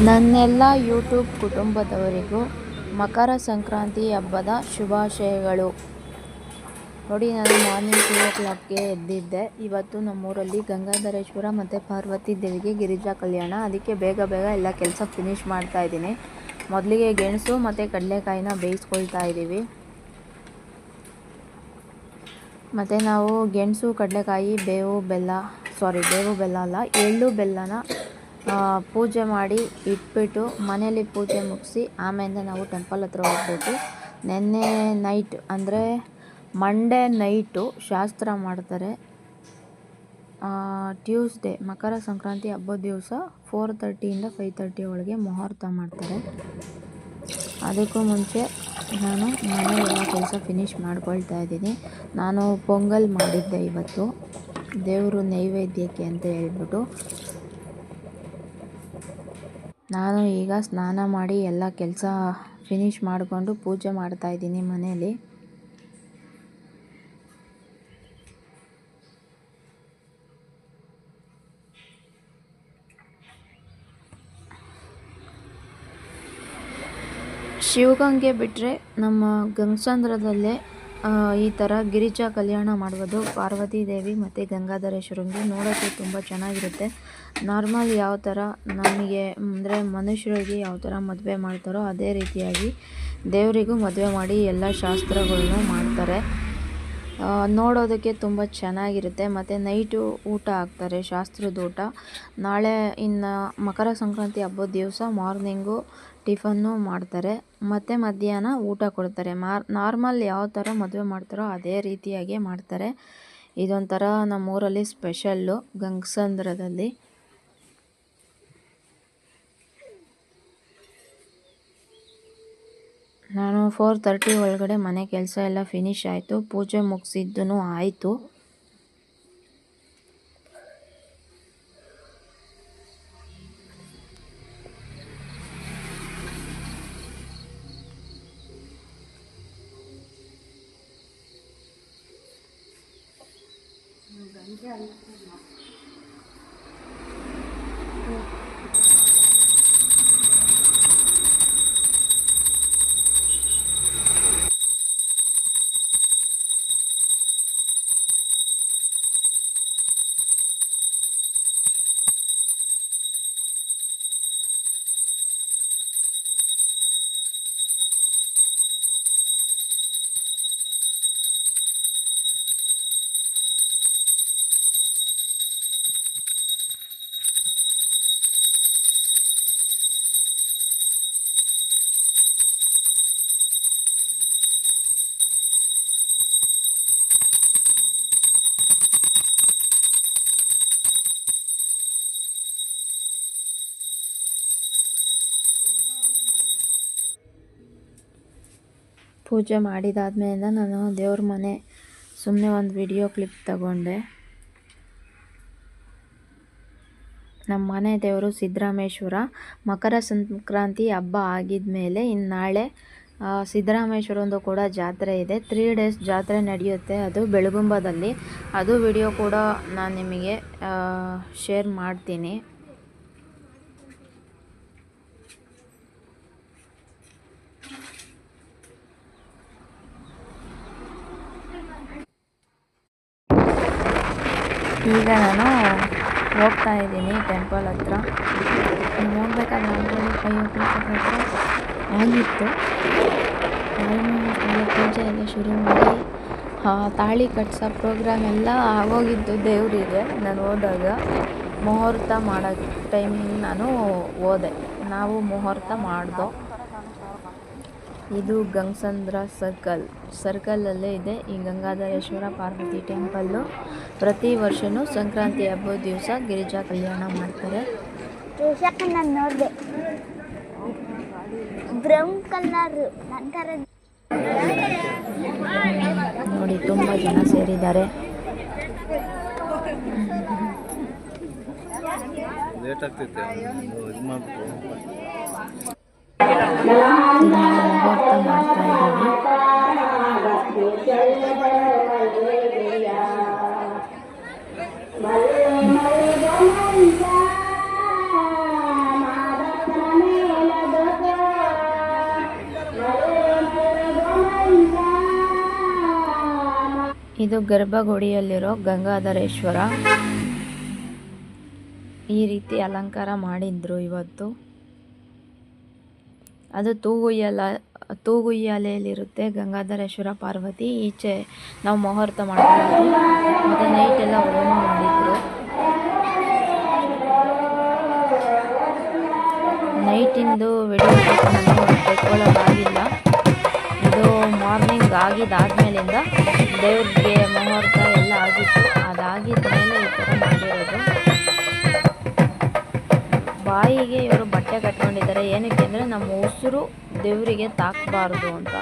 ನನ್ನೆಲ್ಲ ಯೂಟ್ಯೂಬ್ ಕುಟುಂಬದವರಿಗೂ ಮಕರ ಸಂಕ್ರಾಂತಿ ಹಬ್ಬದ ಶುಭಾಶಯಗಳು. ನೋಡಿ, ನಾನು ಮಾರ್ನಿಂಗ್ 2 o'clockಗೆ ಎದ್ದಿದ್ದೆ. ಇವತ್ತು ನಮ್ಮೂರಲ್ಲಿ ಗಂಗಾಧರೇಶ್ವರ ಮತ್ತು ಪಾರ್ವತಿ ದೇವಿಗೆ ಗಿರಿಜಾ ಕಲ್ಯಾಣ. ಅದಕ್ಕೆ ಬೇಗ ಎಲ್ಲ ಕೆಲಸ ಫಿನಿಷ್ ಮಾಡ್ತಾ ಇದ್ದೀನಿ. ಮೊದಲಿಗೆ ಗೆಣಸು ಮತ್ತು ಕಡಲೆಕಾಯಿನ ಬೇಯಿಸ್ಕೊಳ್ತಾ ಇದ್ದೀವಿ. ಮತ್ತು ನಾವು ಗೆಣಸು, ಕಡಲೆಕಾಯಿ, ಬೇವು ಬೆಲ್ಲ ಅಲ್ಲ, ಎಳ್ಳು ಬೆಲ್ಲನ ಪೂಜೆ ಮಾಡಿ ಇಟ್ಬಿಟ್ಟು ಮನೇಲಿ ಪೂಜೆ ಮುಗಿಸಿ ಆಮೇಲೆ ನಾವು ಟೆಂಪಲ್ ಹತ್ರ ಹೋಗಬೇಕು. ನೆನ್ನೆ ನೈಟ್ ಅಂದರೆ ಮಂಡೇ ನೈಟು ಶಾಸ್ತ್ರ ಮಾಡ್ತಾರೆ. ಟ್ಯೂಸ್ಡೇ ಮಕರ ಸಂಕ್ರಾಂತಿ ಹಬ್ಬದ ದಿವಸ 4:30 5:30 ಒಳಗೆ ಮುಹೂರ್ತ ಮಾಡ್ತಾರೆ. ಅದಕ್ಕೂ ಮುಂಚೆ ನಾನು ಮನೆಯೆಲ್ಲ ಕೆಲಸ ಫಿನಿಷ್ ಮಾಡ್ಕೊಳ್ತಾ ಇದ್ದೀನಿ. ನಾನು ಪೊಂಗಲ್ ಮಾಡಿದ್ದೆ ಇವತ್ತು, ದೇವರು ನೈವೇದ್ಯಕ್ಕೆ ಅಂತ ಹೇಳ್ಬಿಟ್ಟು. ನಾನು ಈಗ ಸ್ನಾನ ಮಾಡಿ ಎಲ್ಲ ಕೆಲಸ ಫಿನಿಷ್ ಮಾಡಿಕೊಂಡು ಪೂಜೆ ಮಾಡ್ತಾ ಇದ್ದೀನಿ ಮನೇಲಿ. ಶಿವಗಂಗೆ ಬಿಟ್ಟರೆ ನಮ್ಮ ಗಂಗಸಂದ್ರದಲ್ಲೇ ಈ ಥರ ಗಿರಿಜಾ ಕಲ್ಯಾಣ ಮಾಡುವುದು ಪಾರ್ವತಿ ದೇವಿ ಮತ್ತು ಗಂಗಾಧರೇಶ್ವರಂಗೆ ನೋಡೋಕ್ಕೆ ತುಂಬ ಚೆನ್ನಾಗಿರುತ್ತೆ. ನಾರ್ಮಲ್ ಯಾವ ಥರ ನಮಗೆ ಅಂದರೆ ಮನುಷ್ಯರಿಗೆ ಯಾವ ಥರ ಮದುವೆ ಮಾಡ್ತಾರೋ ಅದೇ ರೀತಿಯಾಗಿ ದೇವರಿಗೂ ಮದುವೆ ಮಾಡಿ ಎಲ್ಲ ಶಾಸ್ತ್ರಗಳನ್ನು ಮಾಡ್ತಾರೆ. ನೋಡೋದಕ್ಕೆ ತುಂಬ ಚೆನ್ನಾಗಿರುತ್ತೆ. ಮತ್ತು ನೈಟು ಊಟ ಹಾಕ್ತಾರೆ, ಶಾಸ್ತ್ರದ ಊಟ. ನಾಳೆ ಇನ್ನು ಮಕರ ಸಂಕ್ರಾಂತಿ ಹಬ್ಬದ ದಿವಸ ಮಾರ್ನಿಂಗು ಟಿಫನ್ನು ಮಾಡ್ತಾರೆ ಮತ್ತು ಮಧ್ಯಾಹ್ನ ಊಟ ಕೊಡ್ತಾರೆ. ನಾರ್ಮಲ್ ಯಾವ ಥರ ಮದುವೆ ಮಾಡ್ತಾರೋ ಅದೇ ರೀತಿಯಾಗಿ ಮಾಡ್ತಾರೆ. ಇದೊಂಥರ ನಮ್ಮೂರಲ್ಲಿ ಸ್ಪೆಷಲ್ಲು ಗಂಗಸಂದ್ರದಲ್ಲಿ. ನಾನು 4:30 ಒಳಗಡೆ ಮನೆ ಕೆಲಸ ಎಲ್ಲ ಫಿನಿಷ್ ಆಯಿತು. ಪೂಜೆ ಮುಗಿಸಿದ್ದೂ ಆಯಿತು. ಪೂಜೆ ಮಾಡಿದಾದ್ಮೇಲೆ ನಾನು ದೇವ್ರ ಮನೆ ಸುಮ್ಮನೆ ಒಂದು ವಿಡಿಯೋ ಕ್ಲಿಪ್ ತಗೊಂಡೆ. ನಮ್ಮ ಮನೆ ದೇವರು ಸಿದ್ದರಾಮೇಶ್ವರ. ಮಕರ ಸಂಕ್ರಾಂತಿ ಹಬ್ಬ ಆಗಿದ್ಮೇಲೆ ಇನ್ನು ನಾಳೆ ಸಿದ್ದರಾಮೇಶ್ವರಂದು ಕೂಡ ಜಾತ್ರೆ ಇದೆ. 3 days ಜಾತ್ರೆ ನಡೆಯುತ್ತೆ. ಅದು ಬೆಳಗುಂಬದಲ್ಲಿ. ಅದು ವಿಡಿಯೋ ಕೂಡ ನಾನು ನಿಮಗೆ ಶೇರ್ ಮಾಡ್ತೀನಿ. ಈಗ ನಾನು ಹೋಗ್ತಾ ಇದ್ದೀನಿ ಟೆಂಪಲ್ ಹತ್ರ. ಹೋಗ್ಬೇಕಾದ್ರೆ ಆಲ್ರೆಡಿ 5 o'clock ಹತ್ರ ಆಗಿತ್ತು. ಪೂಜೆ ಎಲ್ಲ ಶುರು ಮಾಡಿ ತಾಳಿ ಕಟ್ಸೋ ಪ್ರೋಗ್ರಾಮ್ ಎಲ್ಲ ಆಗೋಗಿದ್ದು ದೇವರಿಗೆ. ನಾನು ಹೋದಾಗ ಮುಹೂರ್ತ ಮಾಡೋ ಟೈಮಿಗೆ ನಾನು ಹೋದೆ. ನಾವು ಮುಹೂರ್ತ ಮಾಡ್ದೋ. ಇದು ಗಂಗಸಂದ್ರ ಸರ್ಕಲಲ್ಲೇ ಇದೆ ಈ ಗಂಗಾಧರೇಶ್ವರ ಪಾರ್ವತಿ ಟೆಂಪಲ್ಲು. ಪ್ರತಿ ವರ್ಷವೂ ಸಂಕ್ರಾಂತಿ ಹಬ್ಬದ ದಿವಸ ಗಿರಿಜಾ ಕಲ್ಯಾಣ ಮಾಡ್ತಾರೆ. ನಾನು ನೋಡಿದೆ, ಬ್ರೌನ್ ಕಲರ್ ನೋಡಿ, ತುಂಬ ಜನ ಸೇರಿದ್ದಾರೆ. ಮುಹೂರ್ತ ಮಾಡ್ತಾ ಇದ್ದೀವಿ. ಇದು ಗರ್ಭಗುಡಿಯಲ್ಲಿರೋ ಗಂಗಾಧರೇಶ್ವರ. ಈ ರೀತಿ ಅಲಂಕಾರ ಮಾಡಿದ್ರು ಇವತ್ತು. ಅದು ತೂಗುಯ್ಯಾಲೆಯಲ್ಲಿರುತ್ತೆ ಗಂಗಾಧರೇಶ್ವರ ಪಾರ್ವತಿ. ಈಚೆ ನಾವು ಮುಹೂರ್ತ ಮಾಡ್ತೀವಿ. ಮತ್ತು ನೈಟ್ ಎಲ್ಲ ಹೋಮ ಮಾಡಿದ್ರು. ನೈಟಿಂದು ವಿಡಿಯೋ ನಾನು ತೆಕ್ಕೊಳ್ಳೋಕ್ಕಾಗಿಲ್ಲ. ಇದು ಮಾರ್ನಿಂಗ್ ಆಗಿದ್ದಾದ್ಮೇಲಿಂದ ದೇವ್ರಿಗೆ ಮುಹೂರ್ತ ಎಲ್ಲ ಆಗಿತ್ತು. ಅದಾಗಿದ್ದ ಮೇಲೆ ಈ ಥರ ಮಾಡಿರೋದು. ಬಾಯಿಗೆ ಇವರು ಬಟ್ಟೆ ಕಟ್ಕೊಂಡಿದ್ದಾರೆ. ಏನಕ್ಕೆ ಅಂದರೆ ನಮ್ಮ ಉಸಿರು ದೇವರಿಗೆ ತಾಕಬಾರ್ದು ಅಂತ.